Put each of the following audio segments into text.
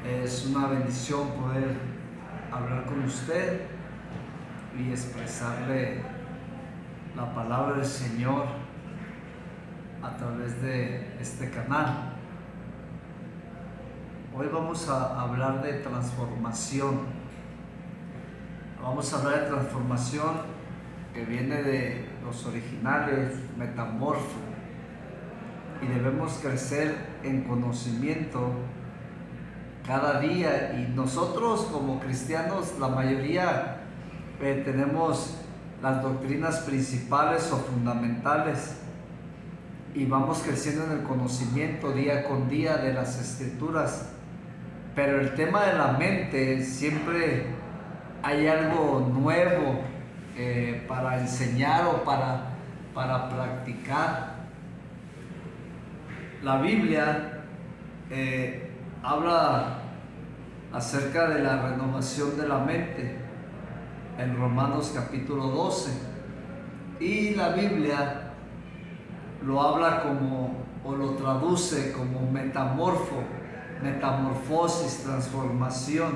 Es una bendición poder hablar con usted y expresarle la palabra del Señor a través de este canal. Hoy vamos a hablar de transformación. Vamos a hablar de transformación que viene de los originales, metamorfo. Y debemos crecer en conocimiento cada día, y nosotros como cristianos, la mayoría tenemos las doctrinas principales o fundamentales y vamos creciendo en el conocimiento día con día de las escrituras, pero el tema de la mente siempre hay algo nuevo para enseñar o para practicar. La Biblia habla acerca de la renovación de la mente en Romanos capítulo 12, y la Biblia lo habla como, o lo traduce como metamorfo, metamorfosis, transformación,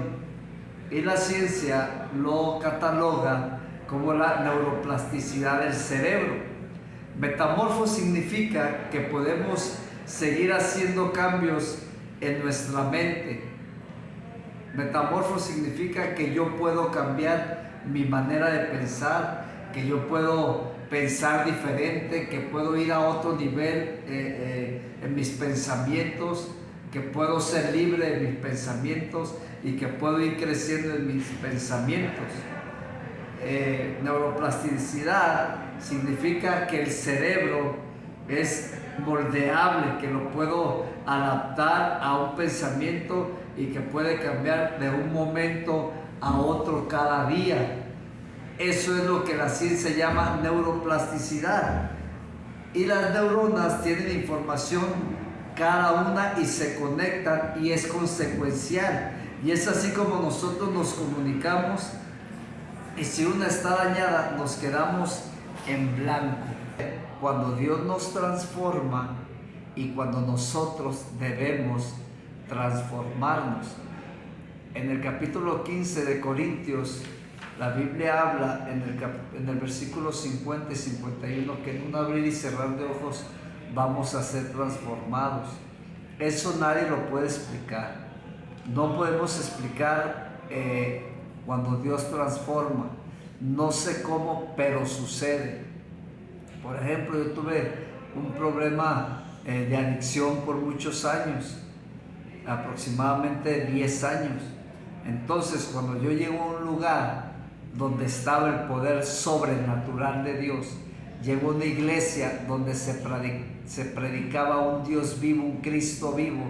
y la ciencia lo cataloga como la neuroplasticidad del cerebro. Metamorfo significa que podemos seguir haciendo cambios en nuestra mente. Metamorfo significa que yo puedo cambiar mi manera de pensar, que yo puedo pensar diferente, que puedo ir a otro nivel en mis pensamientos, que puedo ser libre de mis pensamientos y que puedo ir creciendo en mis pensamientos. Neuroplasticidad significa que el cerebro es moldeable, que lo puedo adaptar a un pensamiento y que puede cambiar de un momento a otro cada día. Eso es lo que la ciencia llama neuroplasticidad. Y las neuronas tienen información cada una y se conectan, y es consecuencial. Y es así como nosotros nos comunicamos, y si una está dañada nos quedamos en blanco. Cuando Dios nos transforma y cuando nosotros debemos transformarnos. En el capítulo 15 de Corintios, la Biblia habla en el versículo 50 y 51 que en un abrir y cerrar de ojos vamos a ser transformados. Eso nadie lo puede explicar. No podemos explicar cuando Dios transforma. No sé cómo, pero sucede. Por ejemplo, yo tuve un problema de adicción por muchos años, aproximadamente 10 años. Entonces, cuando yo llego a un lugar donde estaba el poder sobrenatural de Dios, llego a una iglesia donde se predicaba un Dios vivo, un Cristo vivo,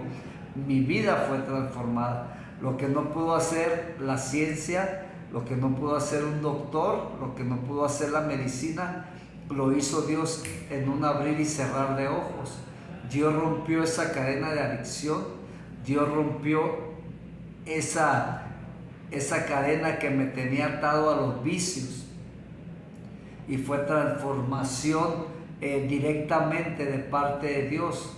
mi vida fue transformada. Lo que no pudo hacer la ciencia, lo que no pudo hacer un doctor, lo que no pudo hacer la medicina, lo hizo Dios en un abrir y cerrar de ojos. Dios rompió esa cadena de adicción, Dios rompió esa cadena que me tenía atado a los vicios, y fue transformación directamente de parte de Dios.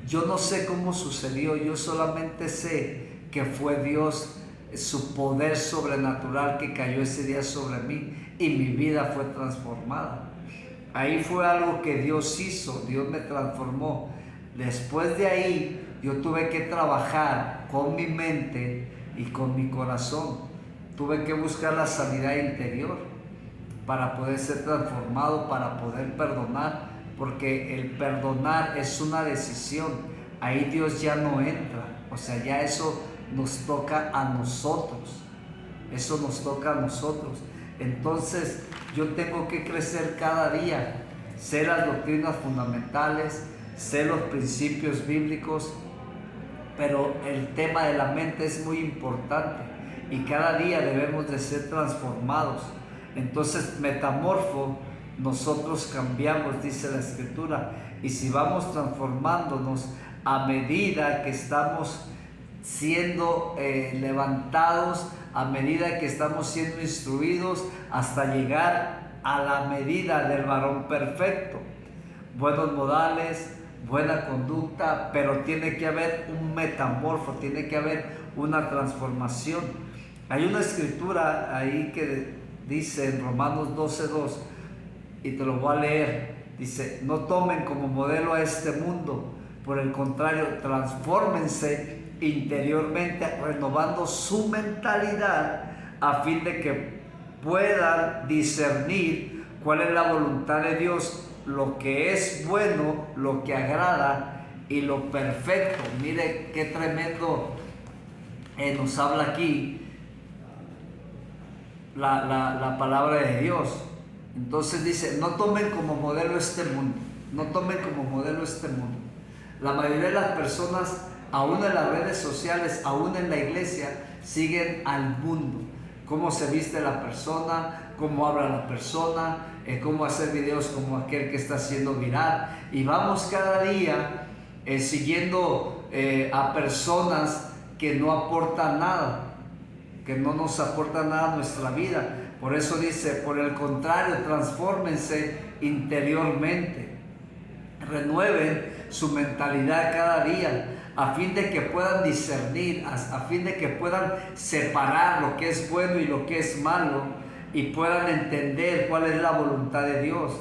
Yo no sé cómo sucedió, yo solamente sé que fue Dios, su poder sobrenatural que cayó ese día sobre mí, y mi vida fue transformada. Ahí fue algo que Dios hizo, Dios me transformó. Después de ahí yo tuve que trabajar con mi mente y con mi corazón. Tuve que buscar la sanidad interior para poder ser transformado, para poder perdonar, porque el perdonar es una decisión. Ahí Dios ya no entra, o sea, ya eso nos toca a nosotros. Eso nos toca a nosotros. Entonces yo tengo que crecer cada día, sé las doctrinas fundamentales, sé los principios bíblicos, pero el tema de la mente es muy importante y cada día debemos de ser transformados. Entonces, metamorfo, nosotros cambiamos, dice la Escritura, y si vamos transformándonos a medida que estamos siendo levantados, a medida que estamos siendo instruidos, hasta llegar a la medida del varón perfecto. Buenos modales, buena conducta, pero tiene que haber un metamorfo, tiene que haber una transformación. Hay una escritura ahí que dice en Romanos 12:2, y te lo voy a leer, dice: no tomen como modelo a este mundo, por el contrario, transfórmense interiormente, renovando su mentalidad, a fin de que puedan discernir cuál es la voluntad de Dios, lo que es bueno, lo que agrada y lo perfecto. Mire qué tremendo nos habla aquí la palabra de Dios. Entonces dice: no tomen como modelo este mundo, no tomen como modelo este mundo. La mayoría de las personas, aún en las redes sociales, aún en la iglesia, siguen al mundo. Cómo se viste la persona, cómo habla la persona, cómo hacer videos como aquel que está haciendo viral. Y vamos cada día siguiendo a personas que no aportan nada, que no nos aportan nada a nuestra vida. Por eso dice: por el contrario, transfórmense interiormente, renueven su mentalidad cada día, a fin de que puedan discernir, a fin de que puedan separar lo que es bueno y lo que es malo, y puedan entender cuál es la voluntad de Dios,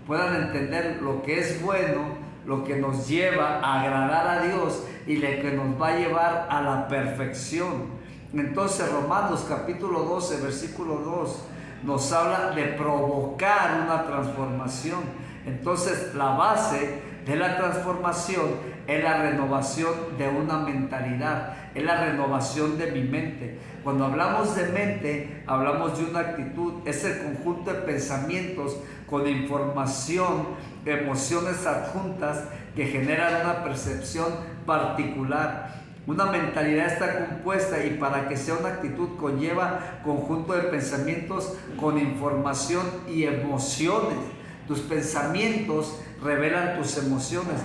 puedan entender lo que es bueno, lo que nos lleva a agradar a Dios y lo que nos va a llevar a la perfección. Entonces Romanos capítulo 12 versículo 2 nos habla de provocar una transformación. Entonces la base de la transformación es la renovación de una mentalidad, es la renovación de mi mente. Cuando hablamos de mente, hablamos de una actitud, es el conjunto de pensamientos con información, emociones adjuntas que generan una percepción particular. Una mentalidad está compuesta, y para que sea una actitud conlleva conjunto de pensamientos con información y emociones. Tus pensamientos revelan tus emociones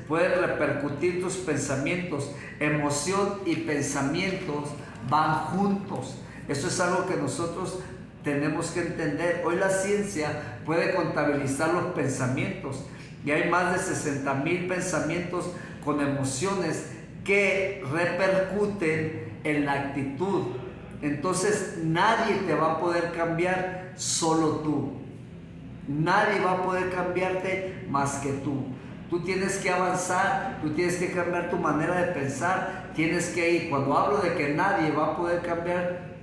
pueden repercutir tus pensamientos. Emoción y pensamientos van juntos. Eso es algo que nosotros tenemos que entender. Hoy la ciencia puede contabilizar los pensamientos, y hay más de 60,000 pensamientos con emociones que repercuten en la actitud. Entonces nadie te va a poder cambiar, solo tú. Nadie va a poder cambiarte más que tú. Tú tienes que avanzar, tú tienes que cambiar tu manera de pensar, tienes que ir. Cuando hablo de que nadie va a poder cambiar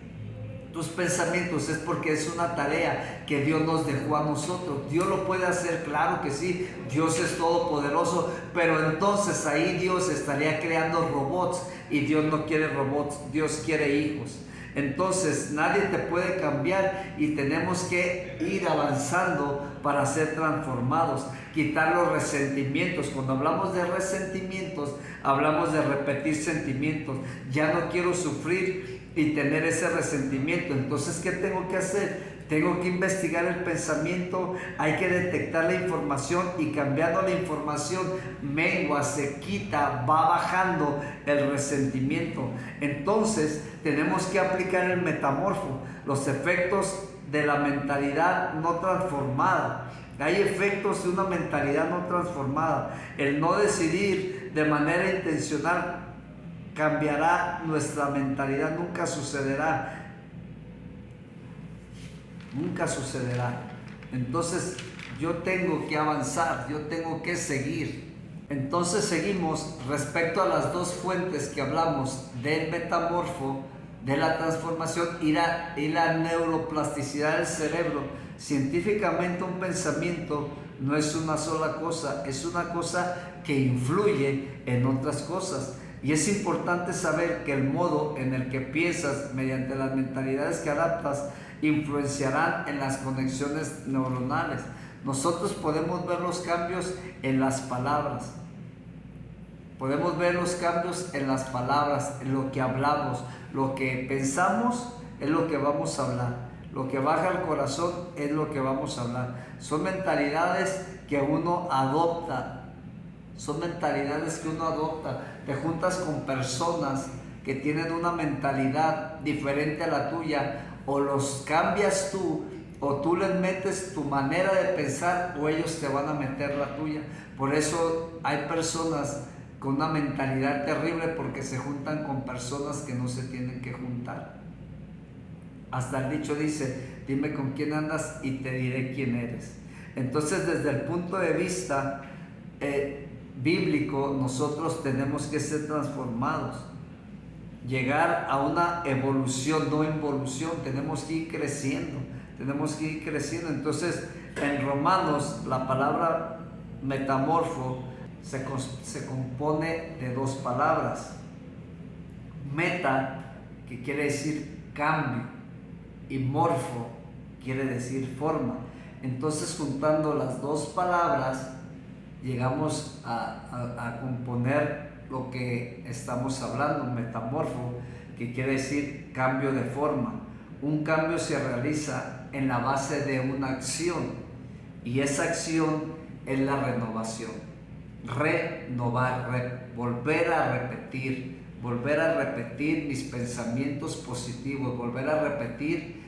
tus pensamientos, es porque es una tarea que Dios nos dejó a nosotros. Dios lo puede hacer, claro que sí, Dios es todopoderoso, pero entonces ahí Dios estaría creando robots, y Dios no quiere robots, Dios quiere hijos. Entonces nadie te puede cambiar, y tenemos que ir avanzando para ser transformados, quitar los resentimientos. Cuando hablamos de resentimientos, hablamos de repetir sentimientos. Ya no quiero sufrir y tener ese resentimiento. Entonces, ¿qué tengo que hacer? Tengo que investigar el pensamiento, hay que detectar la información, y cambiando la información mengua, se quita, va bajando el resentimiento. Entonces tenemos que aplicar el metamorfo, los efectos de la mentalidad no transformada. Hay efectos de una mentalidad no transformada. El no decidir de manera intencional cambiará nuestra mentalidad, nunca sucederá. Nunca sucederá. Entonces yo tengo que avanzar, yo tengo que seguir. Entonces seguimos respecto a las dos fuentes que hablamos, del metamorfo, de la transformación y la neuroplasticidad del cerebro. Científicamente un pensamiento no es una sola cosa, es una cosa que influye en otras cosas. Y es importante saber que el modo en el que piensas mediante las mentalidades que adaptas influenciarán en las conexiones neuronales. Nosotros podemos ver los cambios en las palabras. Podemos ver los cambios en las palabras, en lo que hablamos. Lo que pensamos es lo que vamos a hablar. Lo que baja al corazón es lo que vamos a hablar. Son mentalidades que uno adopta. Te juntas con personas que tienen una mentalidad diferente a la tuya, o los cambias tú o tú les metes tu manera de pensar o ellos te van a meter la tuya. Por eso hay personas con una mentalidad terrible porque se juntan con personas que no se tienen que juntar. Hasta el dicho dice, dime con quién andas y te diré quién eres. Entonces, desde el punto de vista bíblico, nosotros tenemos que ser transformados, llegar a una evolución, no involución. Tenemos que ir creciendo, tenemos que ir creciendo. Entonces, en Romanos, la palabra metamorfo se compone de dos palabras. Meta, que quiere decir cambio, y morfo quiere decir forma. Entonces, juntando las dos palabras, llegamos a componer lo que estamos hablando, metamorfo, que quiere decir cambio de forma. Un cambio se realiza en la base de una acción, y esa acción es la renovación. Renovar, volver a repetir mis pensamientos positivos, volver a repetir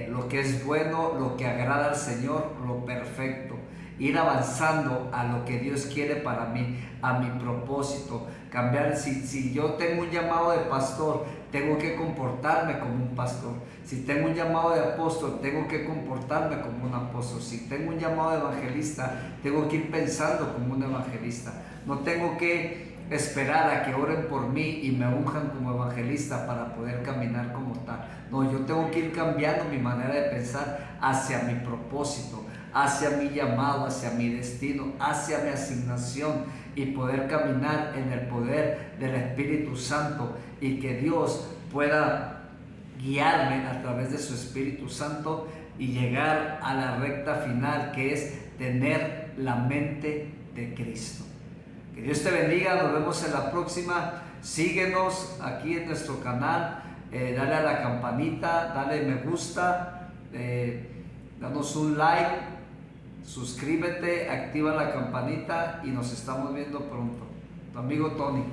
lo que es bueno, lo que agrada al Señor, lo perfecto. Ir avanzando a lo que Dios quiere para mí, a mi propósito. Cambiar, si yo tengo un llamado de pastor, tengo que comportarme como un pastor. Si tengo un llamado de apóstol, tengo que comportarme como un apóstol. Si tengo un llamado de evangelista, tengo que ir pensando como un evangelista. No tengo que esperar a que oren por mí y me unjan como evangelista para poder caminar como tal. No, yo tengo que ir cambiando mi manera de pensar hacia mi propósito, hacia mi llamado, hacia mi destino, hacia mi asignación, y poder caminar en el poder del Espíritu Santo, y que Dios pueda guiarme a través de su Espíritu Santo y llegar a la recta final, que es tener la mente de Cristo. Que Dios te bendiga, nos vemos en la próxima. Síguenos aquí en nuestro canal, dale a la campanita, dale me gusta, danos un like, suscríbete, activa la campanita y nos estamos viendo pronto. Tu amigo Tony.